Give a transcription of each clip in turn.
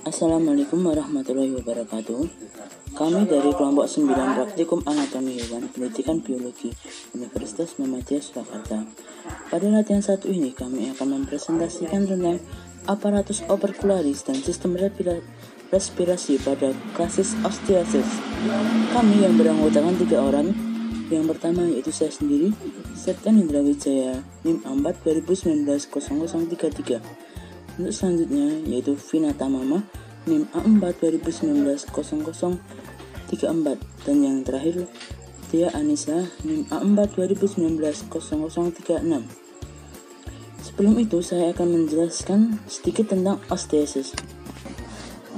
Assalamualaikum warahmatullahi wabarakatuh. Kami dari kelompok 9 Praktikum Anatomi Hewan Pendidikan Biologi Universitas Muhammadiyah Surakarta. Pada latihan satu ini kami akan mempresentasikan tentang aparatus opercularis dan sistem respirasi pada kasus osteosis. Kami yang beranggotakan 3 orang. Yang pertama yaitu saya sendiri, Septian Indra Wijaya, NIM A4 2019-0033. Untuk selanjutnya yaitu Vina Tamama, NIM A4 2019-0034. Dan yang terakhir Tia Anissa, NIM A4 2019-0036. Sebelum itu saya akan menjelaskan sedikit tentang osteosis.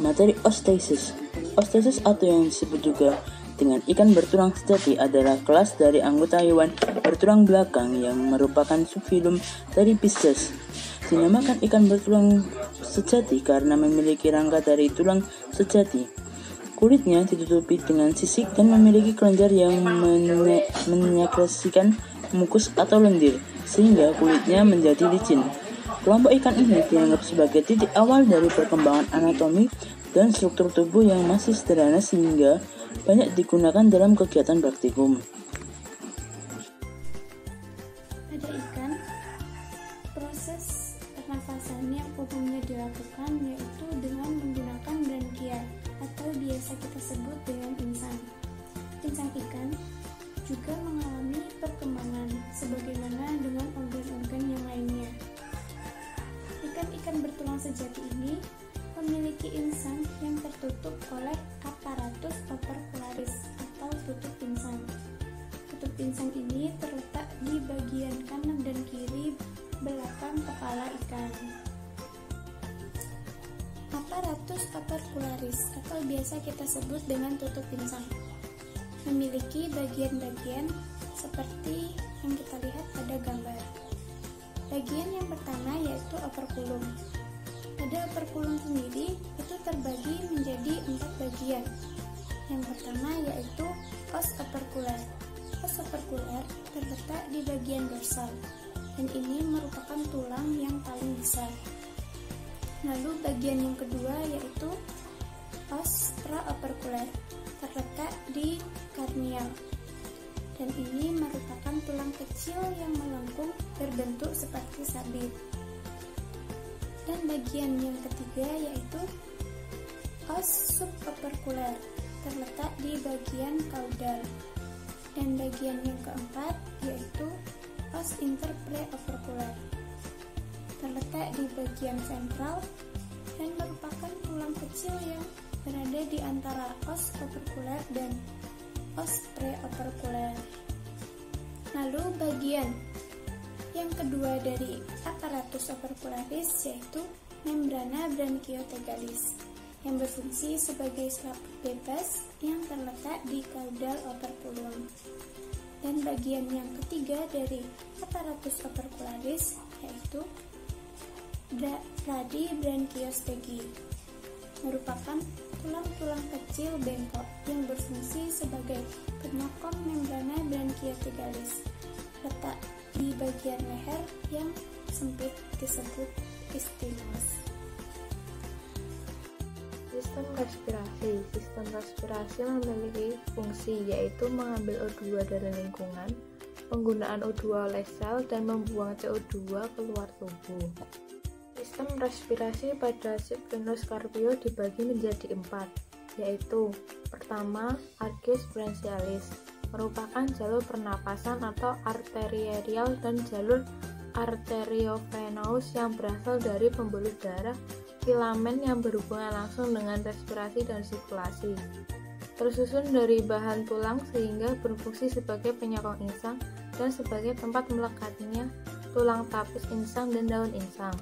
Materi osteosis. Osteosis atau yang disebut juga dengan ikan bertulang sejati adalah kelas dari anggota hewan bertulang belakang yang merupakan subfilum dari Pisces. Dinamakan ikan bertulang sejati karena memiliki rangka dari tulang sejati. Kulitnya ditutupi dengan sisik dan memiliki kelenjar yang menyekresikan mukus atau lendir, sehingga kulitnya menjadi licin. Kelompok ikan ini dianggap sebagai titik awal dari perkembangan anatomi dan struktur tubuh yang masih sederhana sehingga banyak digunakan dalam kegiatan praktikum. Pada ikan, proses pernafasan yang umumnya dilakukan yaitu dengan menggunakan brankia atau biasa kita sebut dengan insang. Insang ikan juga mengalami perkembangan sebagaimana dengan organ-organ yang lainnya. Ikan-ikan bertulang sejati ini memiliki insang yang tertutup oleh aparatus opercularis atau tutup insang. Tutup insang ini terletak di bagian kanan dan kiri belakang kepala ikan. Aparatus opercularis atau biasa kita sebut dengan tutup insang memiliki bagian-bagian seperti yang kita lihat pada gambar. Bagian yang pertama yaitu operculum. Pada operculum sendiri itu terbagi menjadi 4 bagian. Yang pertama yaitu os operkuler. Os operkuler terletak di bagian dorsal dan ini merupakan tulang yang paling besar. Lalu bagian yang kedua yaitu os praoperkuler terletak di karnial dan ini merupakan tulang kecil yang melengkung berbentuk seperti sabit. Dan bagian yang ketiga yaitu os suboperkuler terletak di bagian kaudal. Dan bagian yang keempat yaitu os interpreoperkuler terletak di bagian sentral dan merupakan tulang kecil yang berada di antara os operkuler dan os preoperkuler. Lalu bagian yang kedua dari aparatus opercularis yaitu membrana branchiotegalis yang berfungsi sebagai selaput bebas yang terletak di kaudal operculum. Dan bagian yang ketiga dari aparatus opercularis yaitu radibranchiostegi merupakan tulang-tulang kecil bengkok yang berfungsi sebagai penyokong membrana branchiotegalis letak di bagian leher yang sempit disebut isthmus. Sistem respirasi. Sistem respirasi memiliki fungsi yaitu mengambil O2 dari lingkungan, penggunaan O2 oleh sel dan membuang CO2 keluar tubuh. Sistem respirasi pada Cyprinoscarpio dibagi menjadi 4, yaitu pertama, arcus branchialis merupakan jalur pernapasan atau arterial dan jalur arteriovenous yang berasal dari pembuluh darah filamen yang berhubungan langsung dengan respirasi dan sirkulasi. Tersusun dari bahan tulang sehingga berfungsi sebagai penyokong insang dan sebagai tempat melekatnya tulang tapis insang dan daun insang.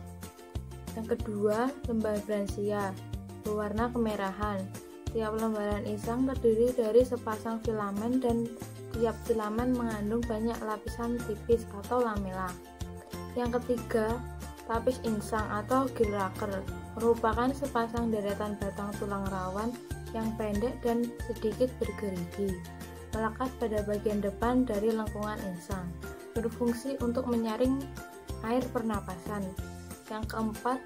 Yang kedua, lembar branchia berwarna kemerahan. Tiap lembaran insang terdiri dari sepasang filamen dan tiap filamen mengandung banyak lapisan tipis atau lamela. Yang ketiga, tapis insang atau gilraker merupakan sepasang deretan batang tulang rawan yang pendek dan sedikit bergerigi, melekat pada bagian depan dari lengkungan insang, berfungsi untuk menyaring air pernapasan. Yang keempat,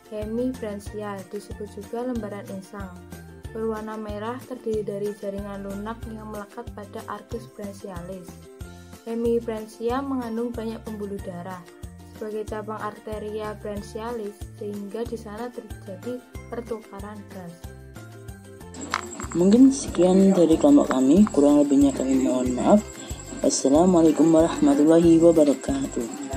Hemibranchia, disebut juga lembaran insang. Berwarna merah, terdiri dari jaringan lunak yang melekat pada arcus branchialis. Hemibranchia mengandung banyak pembuluh darah sebagai cabang arteria branchialis, sehingga di sana terjadi pertukaran gas. Mungkin sekian dari kelompok kami, kurang lebihnya kami mohon maaf. Wassalamualaikum warahmatullahi wabarakatuh.